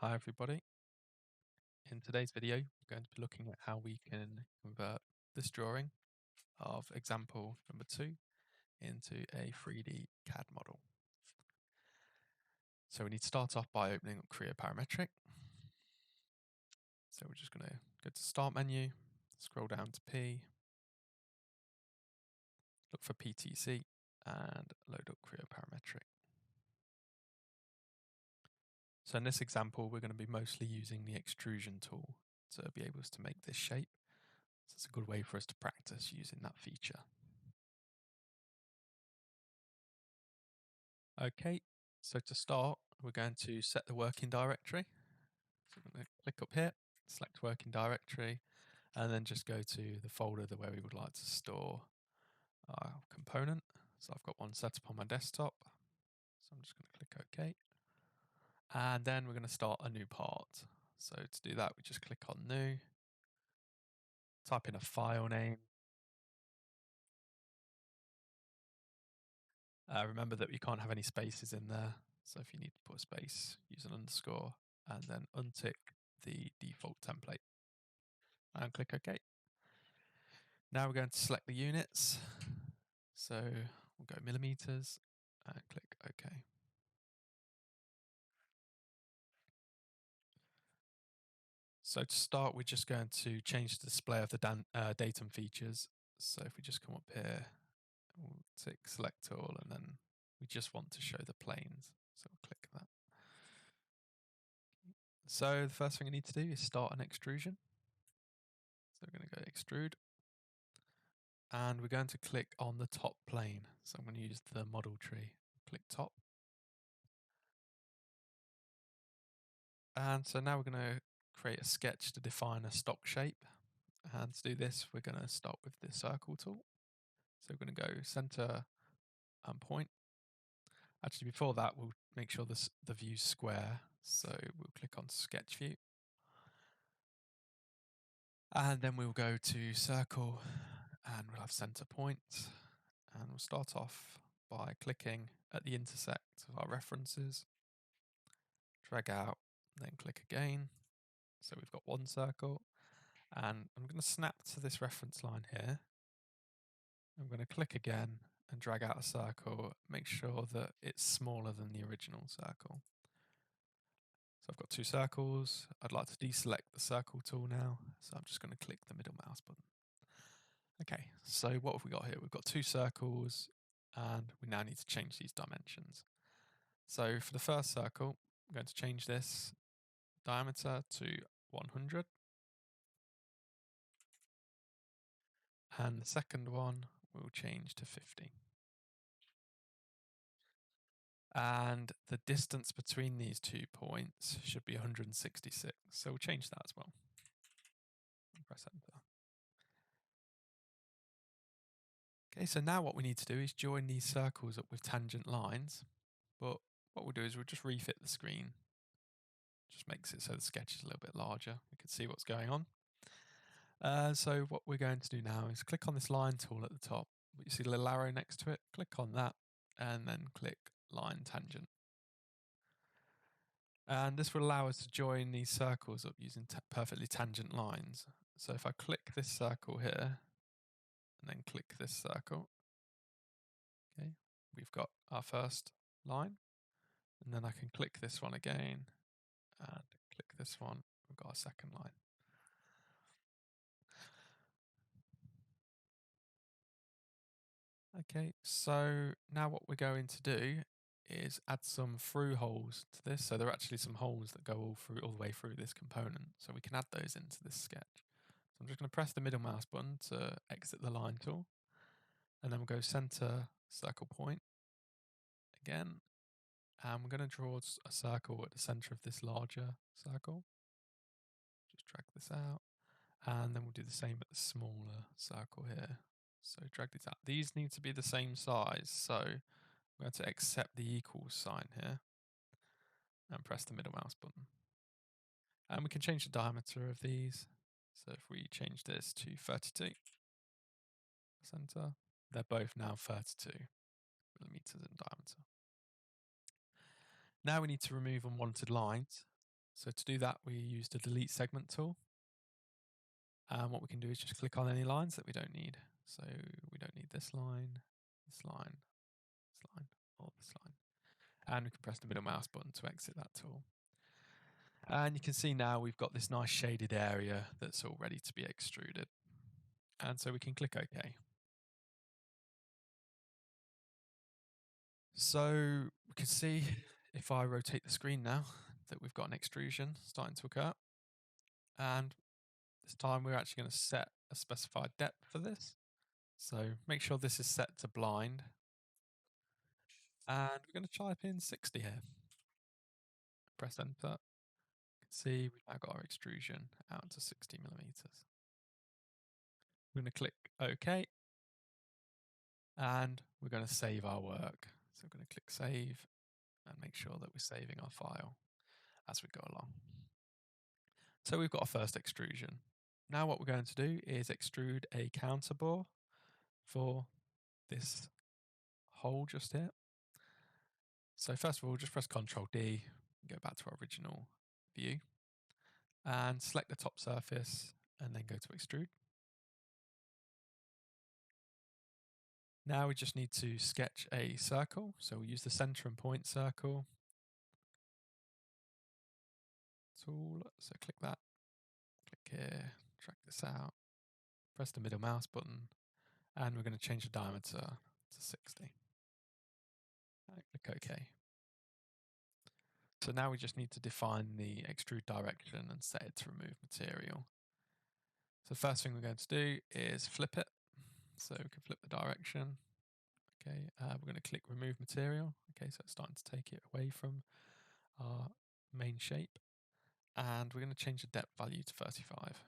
Hi everybody. In today's video, we're going to be looking at how we can convert this drawing of example number 2 into a 3D CAD model. So we need to start off by opening up Creo Parametric. So we're just going to go to Start menu, scroll down to P, look for PTC and load up Creo Parametric. So in this example, we're going to be mostly using the Extrusion tool to be able to make this shape. So it's a good way for us to practice using that feature. Okay, so to start, we're going to set the working directory. So I'm going to click up here, select working directory, and then just go to the folder where we would like to store our component. So I've got one set up on my desktop. So I'm just going to click OK. And then we're going to start a new part. So to do that, we just click on New, type in a file name. Remember that you can't have any spaces in there. So if you need to put a space, use an underscore, and then untick the default template. And click OK. Now we're going to select the units. So we'll go millimeters and click OK. So to start, we're just going to change the display of the datum features. So if we just come up here, we'll tick select all, and then we just want to show the planes. So we'll click that. So the first thing I need to do is start an extrusion. So we're going to go extrude. And we're going to click on the top plane. So I'm going to use the model tree. Click top. And so now we're going to create a sketch to define a stock shape. And to do this, we're going to start with the circle tool. So we're going to go center and point. Actually, before that, we'll make sure the view's square. So we'll click on sketch view. And then we'll go to circle and we'll have center point. And we'll start off by clicking at the intersect of our references. Drag out, then click again. So we've got one circle. And I'm going to snap to this reference line here. I'm going to click again and drag out a circle, make sure that it's smaller than the original circle. So I've got two circles. I'd like to deselect the circle tool now. So I'm just going to click the middle mouse button. Okay, so what have we got here? We've got two circles and we now need to change these dimensions. So for the first circle, I'm going to change this diameter to 100. And the second one will change to 50. And the distance between these 2 points should be 166. So we'll change that as well. And press enter. Okay, so now what we need to do is join these circles up with tangent lines. But what we'll do is we'll just refit the screen. Just makes it so the sketch is a little bit larger. We can see what's going on. So what we're going to do now is click on this line tool at the top. You see the little arrow next to it. Click on that and then click line tangent. And this will allow us to join these circles up using perfectly tangent lines. So if I click this circle here and then click this circle, okay, we've got our first line. And then I can click this one again and click this one. We've got our second line. Okay, so now what we're going to do is add some through holes to this. So there are actually some holes that go all the way through this component. So we can add those into this sketch. So I'm just going to press the middle mouse button to exit the line tool. And then we'll go center circle point again. And we're going to draw a circle at the center of this larger circle. Just drag this out. And then we'll do the same at the smaller circle here. So drag these out. These need to be the same size. So I'm going to accept the equals sign here and press the middle mouse button. And we can change the diameter of these. So if we change this to 32, center, they're both now 32 millimeters in diameter. Now we need to remove unwanted lines. So to do that, we use the delete segment tool. And what we can do is just click on any lines that we don't need. So we don't need this line, this line, this line, or this line. And we can press the middle mouse button to exit that tool. And you can see now we've got this nice shaded area that's all ready to be extruded. And so we can click OK. So we can see if I rotate the screen now that we've got an extrusion starting to occur. And this time we're actually going to set a specified depth for this. So make sure this is set to blind. And we're going to type in 60 here. Press enter. You can see we've now got our extrusion out to 60 millimeters. We're going to click OK. And we're going to save our work. So we're going to click save and make sure that we're saving our file as we go along. So we've got our first extrusion. Now what we're going to do is extrude a counterbore for this hole just here. So first of all, just press Ctrl D, go back to our original view, and select the top surface, and then go to extrude. Now we just need to sketch a circle. So we'll use the center and point circle tool. So click that, click here, drag this out, press the middle mouse button, and we're going to change the diameter to 60. And click OK. So now we just need to define the extrude direction and set it to remove material. So the first thing we're going to do is flip it. So we can flip the direction. Okay, we're going to click remove material. Okay, so it's starting to take it away from our main shape. And we're going to change the depth value to 35.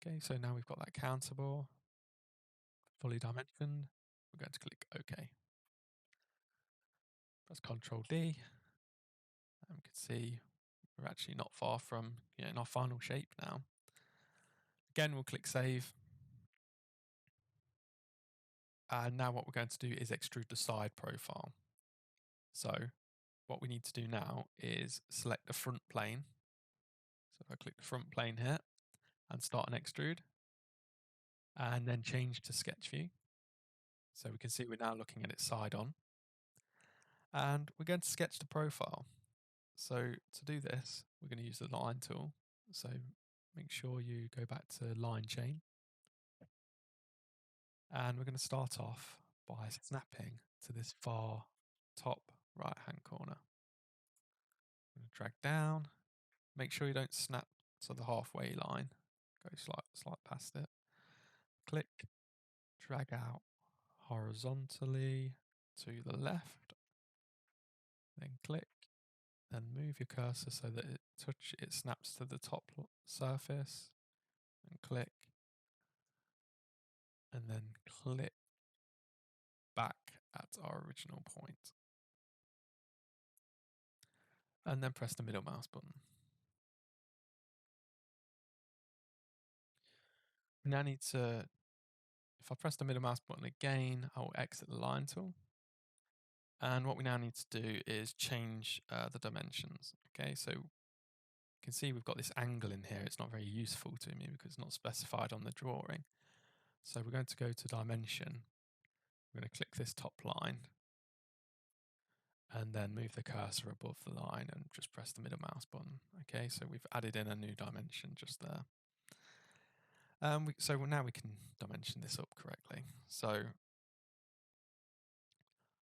Okay, so now we've got that counterbore fully dimensioned. We're going to click OK. Press Ctrl D, and we can see we're actually not far from in our final shape now. Again, we'll click save. And now what we're going to do is extrude the side profile. So what we need to do now is select the front plane. So if I click the front plane here and start an extrude, and then change to sketch view. So we can see we're now looking at it side on. And we're going to sketch the profile. So to do this, we're going to use the line tool. So make sure you go back to line chain. And we're going to start off by snapping to this far top right hand corner. I'm going to drag down. Make sure you don't snap to the halfway line. Go slight past it. Click, drag out horizontally to the left. Then click, then move your cursor so that it snaps to the top surface. And click, and then click back at our original point. And then press the middle mouse button. We now need to, if I press the middle mouse button again, I will exit the line tool. And what we now need to do is change the dimensions. Okay, so you can see we've got this angle in here. It's not very useful to me because it's not specified on the drawing. So we're going to go to dimension. We're going to click this top line and then move the cursor above the line and just press the middle mouse button. Okay, so we've added in a new dimension just there. So now we can dimension this up correctly. So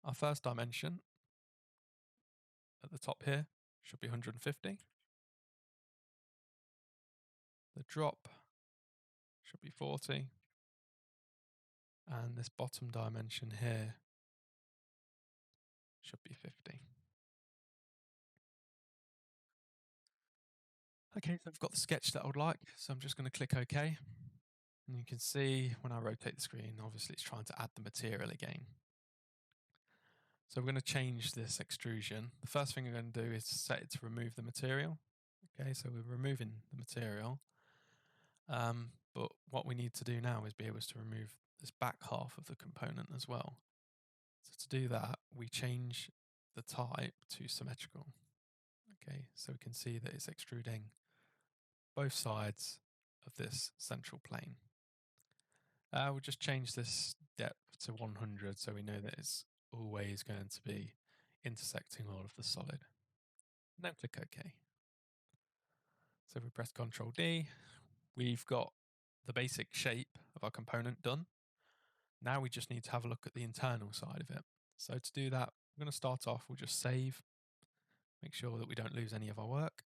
our first dimension at the top here should be 150. The drop should be 40. And this bottom dimension here should be 50. Okay, so I've got the sketch that I would like. So I'm just going to click OK. And you can see when I rotate the screen, obviously it's trying to add the material again. So we're going to change this extrusion. The first thing we're going to do is set it to remove the material. Okay, so we're removing the material. But what we need to do now is be able to remove this back half of the component as well. So to do that, we change the type to symmetrical. Okay, so we can see that it's extruding both sides of this central plane. We'll just change this depth to 100 so we know that it's always going to be intersecting all of the solid. And then click OK. So if we press Ctrl D, we've got the basic shape of our component done. Now we just need to have a look at the internal side of it. So to do that, we're going to start off, we'll just save, make sure that we don't lose any of our work.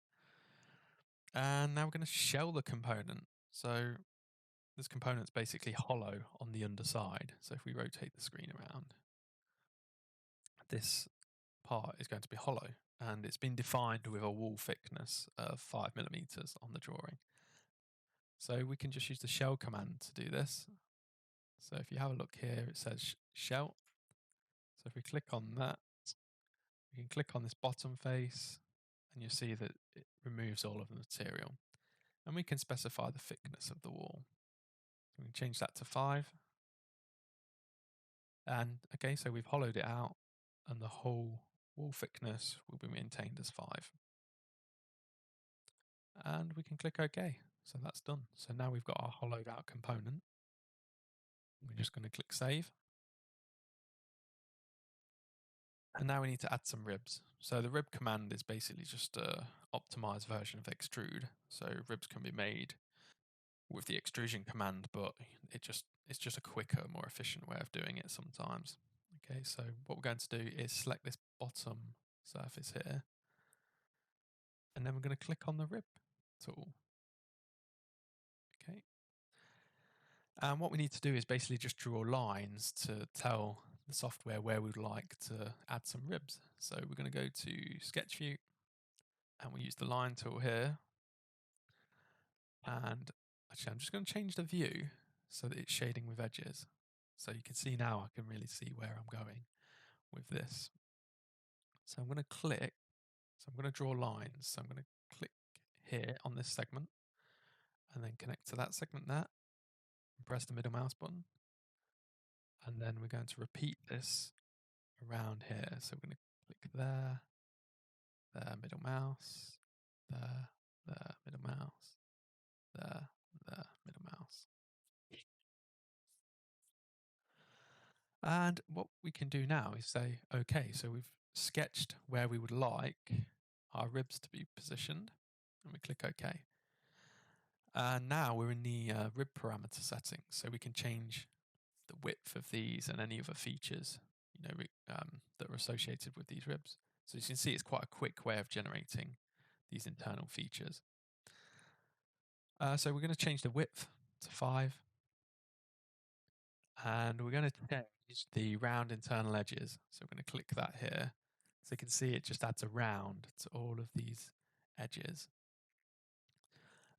And now we're going to shell the component. So this component's basically hollow on the underside. So if we rotate the screen around, this part is going to be hollow, and it's been defined with a wall thickness of 5mm on the drawing. So we can just use the shell command to do this. So if you have a look here, it says shell. So if we click on that, we can click on this bottom face, and you'll see that it removes all of the material. And we can specify the thickness of the wall. So we can change that to 5. And okay, so we've hollowed it out, and the whole wall thickness will be maintained as 5. And we can click OK. So that's done. So now we've got our hollowed out component. We're just going to click save. And now we need to add some ribs. So the rib command is basically just an optimized version of extrude. So ribs can be made with the extrusion command, but it's just a quicker, more efficient way of doing it sometimes. Okay, so what we're going to do is select this bottom surface here, and then we're going to click on the rib tool. Okay. And what we need to do is basically just draw lines to tell the software where we'd like to add some ribs. So we're going to go to Sketch View, and we'll use the line tool here. And actually, I'm just going to change the view so that it's shading with edges. So you can see now, I can really see where I'm going with this. So I'm going to click, so I'm going to draw lines. So I'm going to click here on this segment, and then connect to that segment there, and press the middle mouse button. And then we're going to repeat this around here. So we're going to click there, there, middle mouse, there, middle mouse, there, middle mouse. And what we can do now is say, okay, so we've sketched where we would like our ribs to be positioned, and we click OK. And now we're in the rib parameter settings, so we can change the width of these and any other features, that are associated with these ribs. So you can see it's quite a quick way of generating these internal features. So we're going to change the width to 5, and we're going to change the round internal edges. So we're going to click that here. So you can see it just adds a round to all of these edges.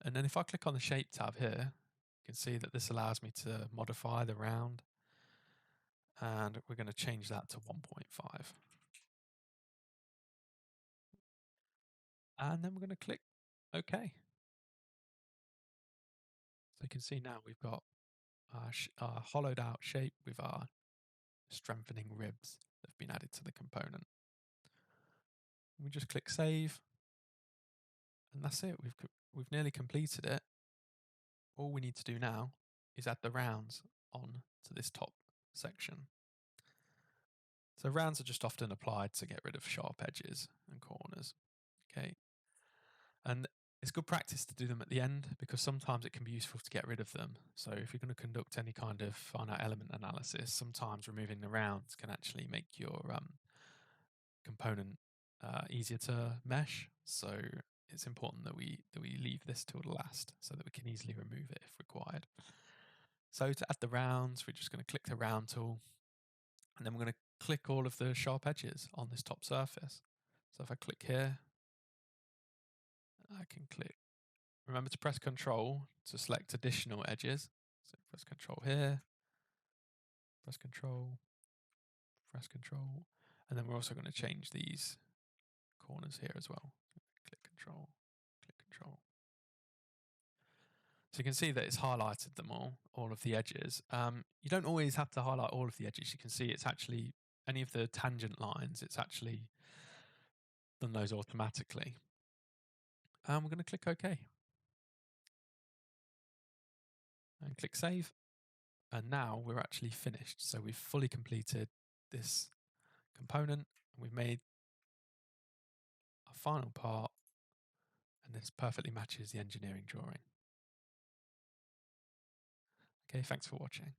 And then if I click on the shape tab here, you can see that this allows me to modify the round, and we're going to change that to 1.5. And then we're going to click OK. So you can see now we've got our hollowed out shape with our strengthening ribs that have been added to the component. We just click save, and that's it. We've nearly completed it. All we need to do now is add the rounds on to this top section. So rounds are just often applied to get rid of sharp edges and corners. Okay, and it's good practice to do them at the end because sometimes it can be useful to get rid of them. So if you're going to conduct any kind of finite element analysis, sometimes removing the rounds can actually make your component easier to mesh. So it's important that we leave this till the last so that we can easily remove it if required. So to add the rounds, we're just going to click the round tool, and then we're going to click all of the sharp edges on this top surface. So if I click here, I can click. Remember to press Control to select additional edges. So press Control here, press Control, press Control, and then we're also going to change these corners here as well. Click Control, click Control. So you can see that it's highlighted them all of the edges. You don't always have to highlight all of the edges. You can see it's actually any of the tangent lines, it's actually done those automatically. And we're going to click OK. And click Save. And now we're actually finished. So we've fully completed this component, and we've made our final part, and this perfectly matches the engineering drawing. Okay, thanks for watching.